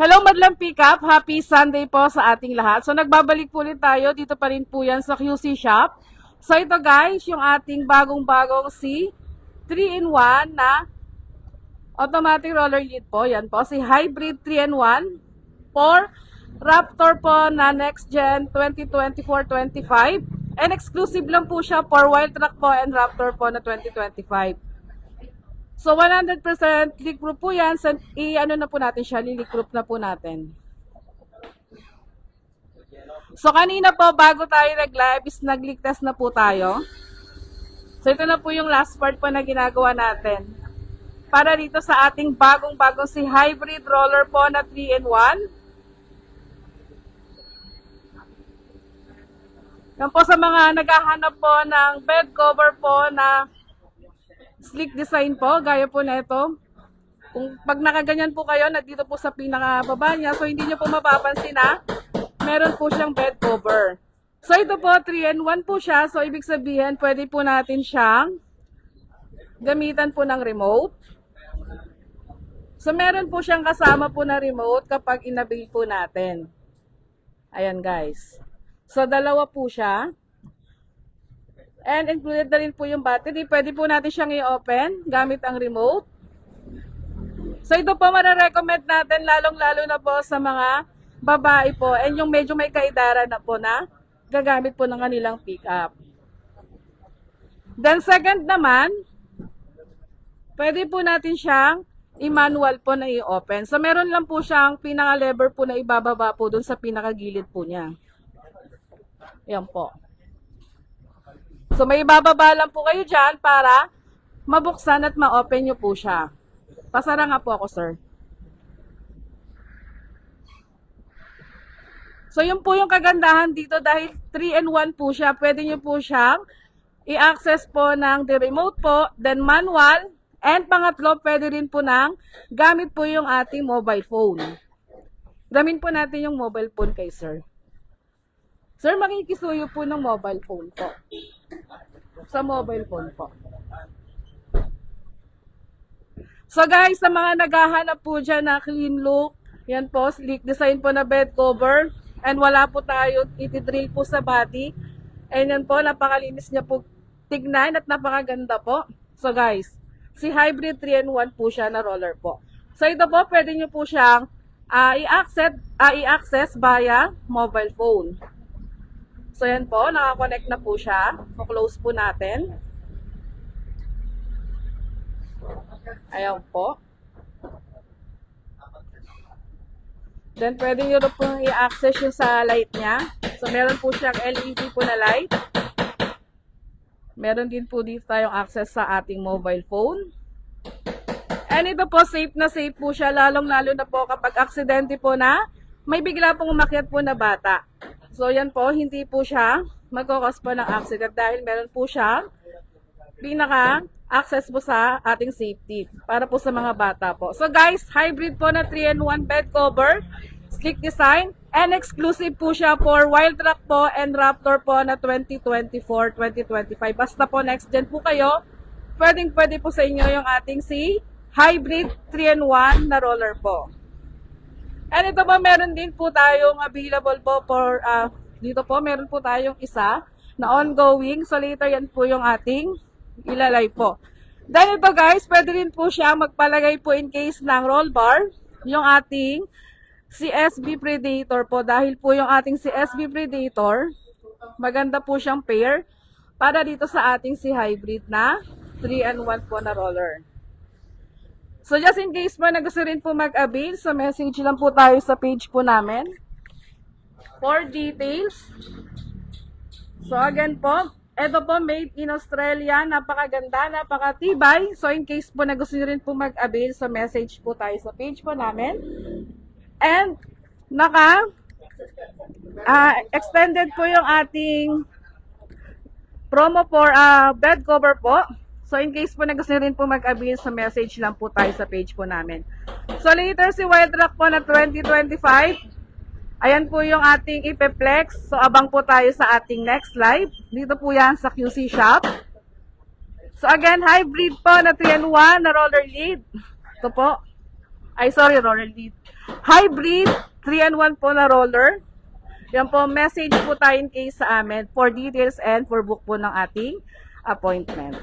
Hello Madlang Pickup, happy Sunday po sa ating lahat. So nagbabalik po ulit tayo, dito pa rin po yan sa QC Shop. So ito guys, yung ating bagong-bagong si 3-in-1 na automatic roller lead po. Yan po, si Hybrid 3-in-1 for Raptor po na next gen 2024-25. And exclusive lang po siya for Wild Track po and Raptor po na 2025. So, 100% leak proof po yan. I-ano na po natin siya, leak proof na po natin. So, kanina po, bago tayo nag-live, is nag-leak test na po tayo. So, ito na po yung last part po na ginagawa natin. Para dito sa ating bagong-bagong si Hybrid Roller po na 3-in-1. Yan po sa mga naghahanap po ng bed cover po na sleek design po, gaya po na ito. Kung pag nakaganyan po kayo, nandito po sa pinakababa niya, so hindi nyo po mapapansin na meron po siyang bed cover. So ito po, 3-in-1 po siya, so ibig sabihin, pwede po natin siyang gamitan po ng remote. So meron po siyang kasama po na remote kapag inabil po natin. Ayan guys. So dalawa po siya. And included na rin po yung battery. Pwede po natin siyang i-open gamit ang remote. So ito po mara-recommend natin lalong-lalo na po sa mga babae po and yung medyo may kaedara na po na gagamit po ng kanilang pick-up. Then second naman, pwede po natin siyang i-manual po na i-open. So meron lang po siyang pinaka-lever po na ibababa po dun sa pinaka-gilid po niya. Yan po. So, may ibababa lang po kayo dyan para mabuksan at ma-open nyo po siya. Pasara nga po ako, sir. So, yun po yung kagandahan dito dahil 3-in-1 po siya. Pwede nyo po siyang i-access po ng the remote po, then manual, and pangatlo, pwede rin po ng gamit po yung ating mobile phone. Gamin po natin yung mobile phone kay sir. Sir, makikisuyo po ng mobile phone po. Sa mobile phone po. So guys, sa mga naghahanap po dyan na clean look, yan po, sleek design po na bed cover, and wala po tayo itidrill po sa body. And yan po, napakalinis niya po tignan at napakaganda po. So guys, si Hybrid 3-in-1 po siya na roller po. So ito po, pwede nyo po siyang i-access via mobile phone. So, yan po. Nakakonect na po siya. So, close po natin. Ayan po. Then, pwede nyo po i-access yung sa light niya. So, meron po siyang LED po na light. Meron din po dito tayong access sa ating mobile phone. And ito po, safe na safe po siya. Lalong-lalo na po kapag aksidente po na may bigla pong umakyat po na bata. So, yan po, hindi po siya magkakos po ng accident dahil meron po siya pinaka-access po sa ating safety para po sa mga bata po. So, guys, hybrid po na 3-in-1 bed cover, sleek design, and exclusive po siya for Wild Track po and Raptor po na 2024-2025. Basta po next gen po kayo, pwede po sa inyo yung ating si hybrid 3-in-1 na roller po. And ito po, meron din po tayong available po for, dito po, meron po tayong isa na ongoing. So, later yan po yung ating ilalay po. Then ito guys, pwede rin po siya magpalagay po in case ng roll bar, yung ating CSB Predator po. Dahil po yung ating CSB Predator, maganda po siyang pair para dito sa ating si hybrid na 3-in-1 po na roller. So, just in case po na gusto rin po mag-avail, so message lang po tayo sa page po namin for details. So, again po, ito po made in Australia, napakaganda, napakatibay. So, in case po na gusto rin po mag-avail, so message po tayo sa page po namin. And, extended po yung ating promo for bed cover po. So, in case po na gusto rin po mag-avail, sa message lang po tayo sa page po namin. So, later si Wild Track po na 2025. Ayan po yung ating ipeplex. So, abang po tayo sa ating next live. Dito po yan sa QC Shop. So, again, hybrid po na 3-in-1 na roller lead. Ito po. Ay, sorry, roller lead. Hybrid 3-in-1 po na roller. Yan po, message po tayo in case sa amin for details and for book po ng ating appointment.